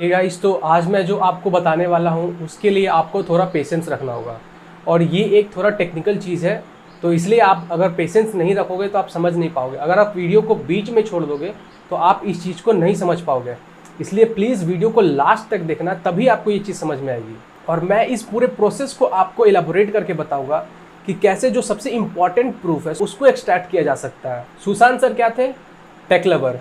Hey guys, तो आज मैं जो आपको बताने वाला हूँ उसके लिए आपको थोड़ा पेशेंस रखना होगा। और ये एक थोड़ा टेक्निकल चीज़ है, तो इसलिए आप अगर पेशेंस नहीं रखोगे तो आप समझ नहीं पाओगे। अगर आप वीडियो को बीच में छोड़ दोगे तो आप इस चीज़ को नहीं समझ पाओगे। इसलिए प्लीज़ वीडियो को लास्ट तक देखना, तभी आपको ये चीज़ समझ में आएगी। और मैं इस पूरे प्रोसेस को आपको इलाबोरेट करके बताऊँगा कि कैसे जो सबसे इम्पॉर्टेंट प्रूफ है उसको एक्सट्रैक्ट किया जा सकता है। सुशांत सर क्या थे? Take lover.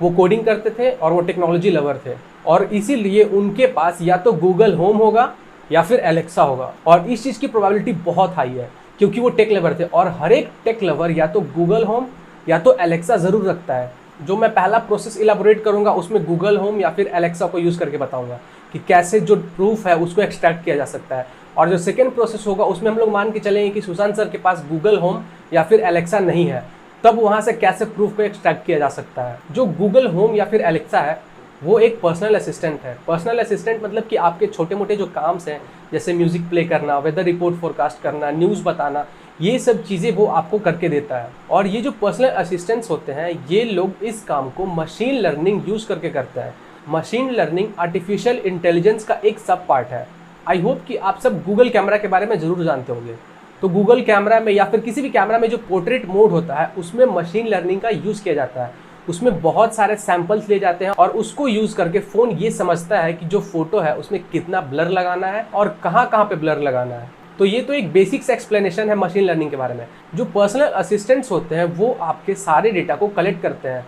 वो कोडिंग करते थे और वो टेक्नोलॉजी लवर थे, और इसीलिए उनके पास या तो गूगल होम होगा या फिर एलेक्सा होगा। और इस चीज़ की प्रोबेबिलिटी बहुत हाई है क्योंकि वो टेक लवर थे, और हर एक टेक लवर या तो गूगल होम या तो एलेक्सा ज़रूर रखता है। जो मैं पहला प्रोसेस इलाबोरेट करूंगा उसमें गूगल होम या फिर एलेक्सा को यूज़ करके बताऊंगा कि कैसे जो प्रूफ है उसको एक्सट्रैक्ट किया जा सकता है। और जो सेकेंड प्रोसेस होगा उसमें हम लोग मान के चलेंगे कि सुशांत सर के पास गूगल होम या फिर एलेक्सा नहीं है, तब वहाँ से कैसे प्रूफ को एक्सट्रैक्ट किया जा सकता है। जो गूगल होम या फिर एलेक्सा है वो एक पर्सनल असिस्टेंट है। पर्सनल असिस्टेंट मतलब कि आपके छोटे मोटे जो काम्स हैं, जैसे म्यूज़िक प्ले करना, वेदर रिपोर्ट फोरकास्ट करना, न्यूज़ बताना, ये सब चीज़ें वो आपको करके देता है। और ये जो पर्सनल असिस्टेंट्स होते हैं ये लोग इस काम को मशीन लर्निंग यूज़ करके करते हैं। मशीन लर्निंग आर्टिफिशियल इंटेलिजेंस का एक सब पार्ट है। आई होप कि आप सब गूगल कैमरा के बारे में ज़रूर जानते होंगे। तो गूगल कैमरा में या फिर किसी भी कैमरा में जो पोर्ट्रेट मोड होता है उसमें मशीन लर्निंग का यूज़ किया जाता है। उसमें बहुत सारे सैंपल्स ले जाते हैं और उसको यूज़ करके फ़ोन ये समझता है कि जो फोटो है उसमें कितना ब्लर लगाना है और कहाँ कहाँ पे ब्लर लगाना है। तो ये तो एक बेसिक्स एक्सप्लेनेशन है मशीन लर्निंग के बारे में। जो पर्सनल असिस्टेंट्स होते हैं वो आपके सारे डेटा को कलेक्ट करते हैं।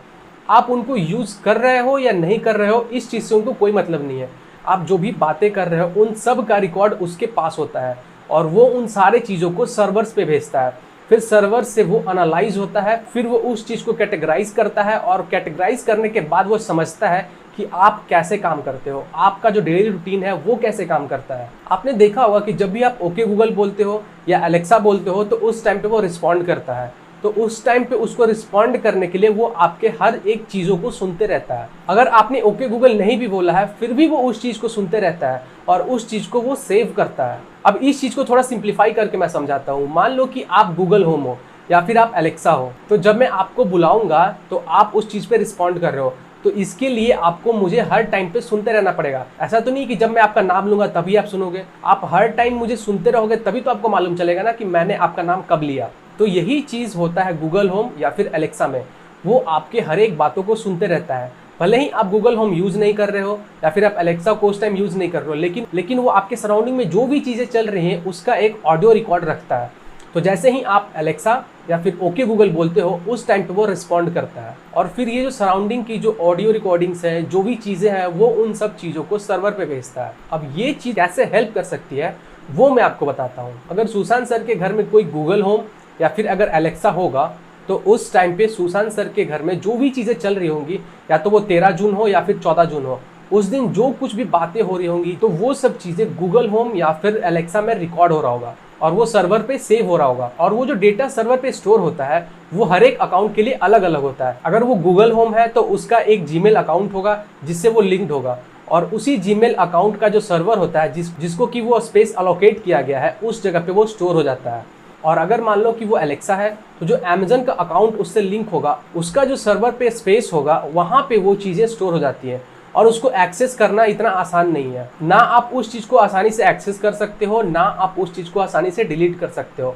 आप उनको यूज़ कर रहे हो या नहीं कर रहे हो इस चीज़ से उनको कोई मतलब नहीं है। आप जो भी बातें कर रहे हो उन सब का रिकॉर्ड उसके पास होता है और वो उन सारे चीज़ों को सर्वर्स पे भेजता है। फिर सर्वर से वो एनालाइज होता है, फिर वो उस चीज़ को कैटेगराइज करता है और कैटेगराइज करने के बाद वो समझता है कि आप कैसे काम करते हो, आपका जो डेली रूटीन है वो कैसे काम करता है। आपने देखा होगा कि जब भी आप ओके गूगल बोलते हो या एलेक्सा बोलते हो तो उस टाइम पे वो रिस्पॉन्ड करता है। तो उस टाइम पे उसको रिस्पॉन्ड करने के लिए वो आपके हर एक चीज़ों को सुनते रहता है। अगर आपने ओके गूगल नहीं भी बोला है फिर भी वो उस चीज़ को सुनते रहता है और उस चीज़ को वो सेव करता है। अब इस चीज़ को थोड़ा सिंप्लीफाई करके मैं समझाता हूँ। मान लो कि आप गूगल होम हो या फिर आप एलेक्सा हो, तो जब मैं आपको बुलाऊंगा तो आप उस चीज़ पे रिस्पॉन्ड कर रहे हो, तो इसके लिए आपको मुझे हर टाइम पे सुनते रहना पड़ेगा। ऐसा तो नहीं कि जब मैं आपका नाम लूंगा तभी आप सुनोगे। आप हर टाइम मुझे सुनते रहोगे तभी तो आपको मालूम चलेगा ना कि मैंने आपका नाम कब लिया। तो यही चीज़ होता है गूगल होम या फिर एलेक्सा में। वो आपके हर एक बातों को सुनते रहता है। भले ही आप गूगल होम यूज़ नहीं कर रहे हो या फिर आप एलेक्सा को उस टाइम यूज़ नहीं कर रहे हो, लेकिन वो आपके सराउंडिंग में जो भी चीज़ें चल रही हैं उसका एक ऑडियो रिकॉर्ड रखता है। तो जैसे ही आप एलेक्सा या फिर ओके गूगल बोलते हो उस टाइम पे वो रिस्पॉन्ड करता है और फिर ये जो सराउंडिंग की जो ऑडियो रिकॉर्डिंग्स है, जो भी चीज़ें हैं, वो उन सब चीज़ों को सर्वर पे भेजता है। अब ये चीज़ कैसे हेल्प कर सकती है वो मैं आपको बताता हूँ। अगर सुशांत सर के घर में कोई गूगल होम या फिर अगर एलेक्सा होगा तो उस टाइम पे सुशांत सर के घर में जो भी चीज़ें चल रही होंगी, या तो वो 13 जून हो या फिर 14 जून हो, उस दिन जो कुछ भी बातें हो रही होंगी तो वो सब चीज़ें गूगल होम या फिर एलेक्सा में रिकॉर्ड हो रहा होगा और वो सर्वर पे सेव हो रहा होगा। और वो जो डेटा सर्वर पे स्टोर होता है वो हर एक अकाउंट के लिए अलग अलग होता है। अगर वो गूगल होम है तो उसका एक जीमेल अकाउंट होगा जिससे वो लिंक्ड होगा, और उसी जीमेल अकाउंट का जो सर्वर होता है जिसको कि वो स्पेस अलोकेट किया गया है उस जगह पे वो स्टोर हो जाता है। और अगर मान लो कि वो एलेक्सा है तो जो अमेजन का अकाउंट उससे लिंक होगा उसका जो सर्वर पे स्पेस होगा वहाँ पे वो चीज़ें स्टोर हो जाती हैं और उसको एक्सेस करना इतना आसान नहीं है। ना आप उस चीज़ को आसानी से एक्सेस कर सकते हो, ना आप उस चीज़ को आसानी से डिलीट कर सकते हो।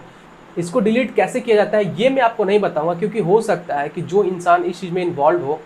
इसको डिलीट कैसे किया जाता है ये मैं आपको नहीं बताऊंगा, क्योंकि हो सकता है कि जो इंसान इस चीज़ में इन्वॉल्व हो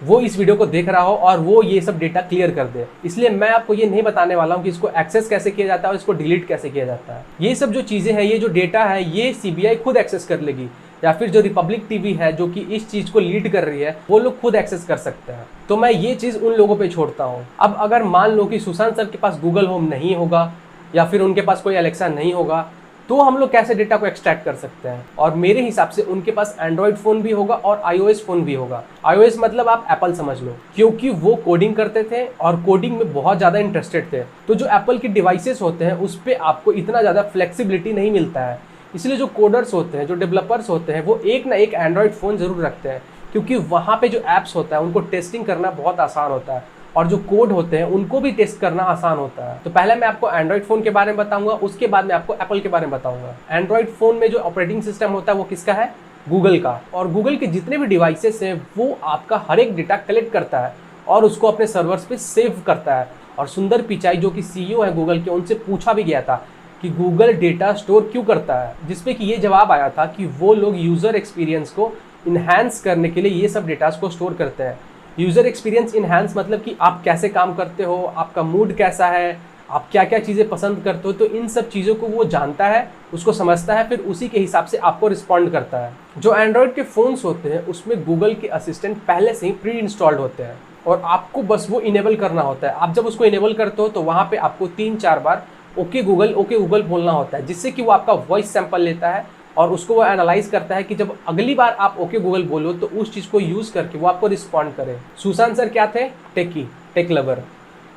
वो इस वीडियो को देख रहा हो और वो ये सब डेटा क्लियर कर दे। इसलिए मैं आपको ये नहीं बताने वाला हूँ कि इसको एक्सेस कैसे किया जाता है और इसको डिलीट कैसे किया जाता है। ये सब जो चीज़ें हैं, ये जो डेटा है, ये सीबीआई खुद एक्सेस कर लेगी, या फिर जो रिपब्लिक टीवी है जो कि इस चीज़ को लीड कर रही है वो लोग खुद एक्सेस कर सकते हैं। तो मैं ये चीज़ उन लोगों पे छोड़ता हूँ। अब अगर मान लो कि सुशांत सर के पास गूगल होम नहीं होगा या फिर उनके पास कोई एलेक्सा नहीं होगा, तो हम लोग कैसे डेटा को एक्सट्रैक्ट कर सकते हैं। और मेरे हिसाब से उनके पास एंड्रॉयड फ़ोन भी होगा और आईओएस फ़ोन भी होगा। आईओएस मतलब आप एप्पल समझ लो, क्योंकि वो कोडिंग करते थे और कोडिंग में बहुत ज़्यादा इंटरेस्टेड थे। तो जो एप्पल की डिवाइसेस होते हैं उस पर आपको इतना ज़्यादा फ्लेक्सिबिलिटी नहीं मिलता है, इसलिए जो कोडर्स होते हैं, जो डेवलपर्स होते हैं, वो एक ना एक एंड्रॉयड फ़ोन ज़रूर रखते हैं, क्योंकि वहाँ पे जो ऐप्स होता है उनको टेस्टिंग करना बहुत आसान होता है और जो कोड होते हैं उनको भी टेस्ट करना आसान होता है। तो पहले मैं आपको एंड्रॉयड फ़ोन के बारे में बताऊंगा, उसके बाद मैं आपको एप्पल के बारे में बताऊंगा। एंड्रॉयड फ़ोन में जो ऑपरेटिंग सिस्टम होता है वो किसका है? गूगल का। और गूगल के जितने भी डिवाइसेस हैं वो आपका हर एक डेटा कलेक्ट करता है और उसको अपने सर्वर्स पे सेव करता है। और सुंदर पिचाई जो कि CEO है गूगल के, उनसे पूछा भी गया था कि गूगल डेटा स्टोर क्यों करता है, जिसपे कि ये जवाब आया था कि वो लोग यूज़र एक्सपीरियंस को इन्हांस करने के लिए ये सब डेटास को स्टोर करते हैं। यूज़र एक्सपीरियंस इन्हांस मतलब कि आप कैसे काम करते हो, आपका मूड कैसा है, आप क्या क्या चीज़ें पसंद करते हो, तो इन सब चीज़ों को वो जानता है, उसको समझता है, फिर उसी के हिसाब से आपको रिस्पॉन्ड करता है। जो एंड्रॉयड के फ़ोन्स होते हैं उसमें गूगल के असिस्टेंट पहले से ही प्री इंस्टॉल्ड होते हैं और आपको बस वो इनेबल करना होता है। आप जब उसको इनेबल करते हो तो वहाँ पे आपको 3-4 बार ओके गूगल बोलना होता है, जिससे कि वो आपका वॉइस सैंपल लेता है और उसको वो एनालाइज करता है कि जब अगली बार आप ओके गूगल बोलो तो उस चीज़ को यूज़ करके वो आपको रिस्पॉन्ड करे। सुशांत सर क्या थे? टेक लवर,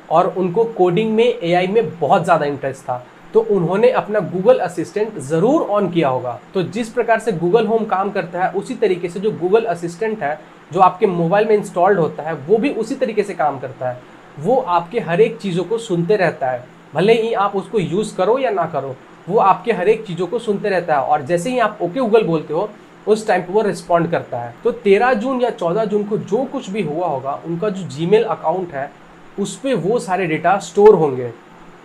और उनको कोडिंग में, AI में बहुत ज़्यादा इंटरेस्ट था, तो उन्होंने अपना गूगल असिस्टेंट ज़रूर ऑन किया होगा। तो जिस प्रकार से गूगल होम काम करता है उसी तरीके से जो गूगल असिस्टेंट है जो आपके मोबाइल में इंस्टॉल्ड होता है वो भी उसी तरीके से काम करता है। वो आपके हर एक चीज़ों को सुनते रहता है, भले ही आप उसको यूज़ करो या ना करो, वो आपके हर एक चीज़ों को सुनते रहता है और जैसे ही आप ओके गूगल बोलते हो उस टाइम पे वो रिस्पॉन्ड करता है। तो 13 जून या 14 जून को जो कुछ भी हुआ होगा, उनका जो जीमेल अकाउंट है उस पर वो सारे डेटा स्टोर होंगे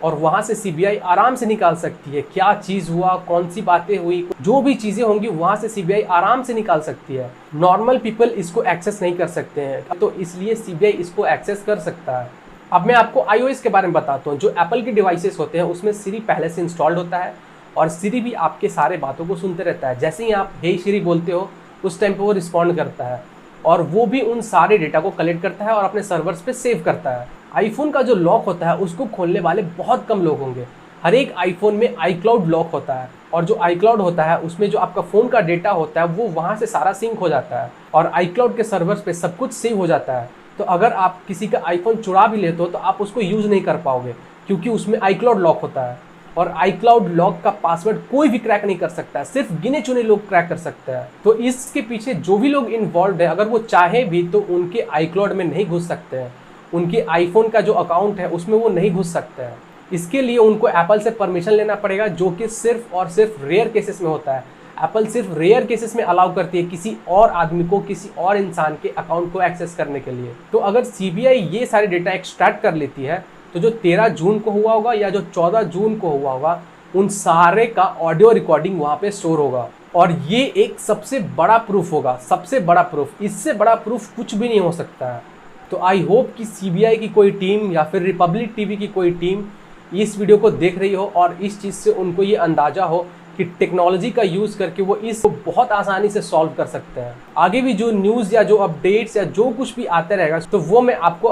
और वहाँ से CBI आराम से निकाल सकती है क्या चीज़ हुआ, कौन सी बातें हुई, जो भी चीज़ें होंगी वहाँ से CBI आराम से निकाल सकती है। नॉर्मल पीपल इसको एक्सेस नहीं कर सकते हैं, तो इसलिए CBI इसको एक्सेस कर सकता है। अब मैं आपको iOS के बारे में बताता हूँ। जो एप्पल के डिवाइसेस होते हैं उसमें सिरी पहले से इंस्टॉल्ड होता है और सिरी भी आपके सारे बातों को सुनते रहता है। जैसे ही आप हे सिरी बोलते हो उस टाइम पे वो रिस्पॉन्ड करता है और वो भी उन सारे डेटा को कलेक्ट करता है और अपने सर्वर्स पे सेव करता है। आईफोन का जो लॉक होता है उसको खोलने वाले बहुत कम लोग होंगे। हर एक आईफोन में iCloud लॉक होता है और जो iCloud होता है उसमें जो आपका फ़ोन का डेटा होता है वो वहाँ से सारा सिंक हो जाता है और iCloud के सर्वर्स पे सब कुछ सेव हो जाता है। तो अगर आप किसी का आईफोन चुरा भी लेते हो तो आप उसको यूज़ नहीं कर पाओगे क्योंकि उसमें iCloud लॉक होता है और iCloud लॉक का पासवर्ड कोई भी क्रैक नहीं कर सकता है, सिर्फ गिने चुने लोग क्रैक कर सकते हैं। तो इसके पीछे जो भी लोग इन्वॉल्व है, अगर वो चाहे भी तो उनके iCloud में नहीं घुस सकते हैं, उनके आईफोन का जो अकाउंट है उसमें वो नहीं घुस सकते हैं। इसके लिए उनको एप्पल से परमिशन लेना पड़ेगा, जो कि सिर्फ और सिर्फ रेयर केसेस में होता है। एप्पल सिर्फ रेयर केसेस में अलाउ करती है किसी और आदमी को, किसी और इंसान के अकाउंट को एक्सेस करने के लिए। तो अगर CBI ये सारे डेटा एक्सट्रैक्ट कर लेती है तो जो 13 जून को हुआ होगा या जो 14 जून को हुआ होगा उन सारे का ऑडियो रिकॉर्डिंग वहाँ पे स्टोर होगा और ये एक सबसे बड़ा प्रूफ होगा, सबसे बड़ा प्रूफ। इससे बड़ा प्रूफ कुछ भी नहीं हो सकता है। तो आई होप कि CBI की कोई टीम या फिर रिपब्लिक TV की कोई टीम इस वीडियो को देख रही हो और इस चीज़ से उनको ये अंदाज़ा हो कि टेक्नोलॉजी का यूज़ करके वो इसको बहुत आसानी से सॉल्व कर सकते हैं। आगे भी जो न्यूज़ या जो अपडेट्स या जो कुछ भी आते रहेगा तो वो मैं आपको